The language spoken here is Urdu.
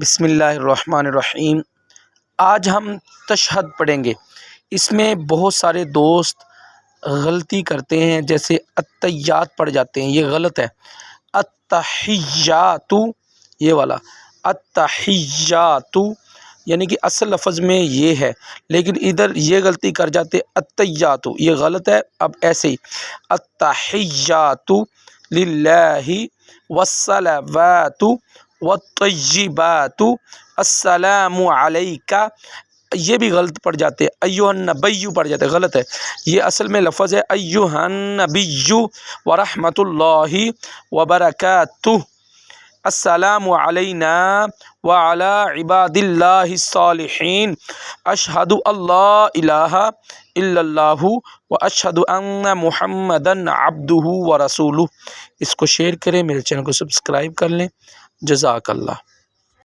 بسم اللہ الرحمن الرحیم۔ آج ہم تشہد پڑھیں گے۔ اس میں بہت سارے دوست غلطی کرتے ہیں، جیسے التحیات پڑھ جاتے ہیں، یہ غلط ہے۔ التحیات یہ والا التحیات یعنی کہ اصل لفظ میں یہ ہے، لیکن ادھر یہ غلطی کر جاتے التحیات، یہ غلط ہے۔ اب ایسے ہی التحیات للہ والصلوات والطیبات السلام علیکہ، یہ بھی غلط پڑھ جاتے ایھا النبی پڑھ جاتے، غلط ہے۔ یہ اصل میں لفظ ہے ایھا النبی ورحمۃ اللہ وبرکاتہ، السلام علینا وعلی عباد اللہ الصالحین، اشہد اللہ الہ الا اللہ واشہد ان محمدا عبدہ ورسولہ۔ اس کو شیئر کریں، میرے چینل کو سبسکرائب کر لیں۔ جزاک اللہ۔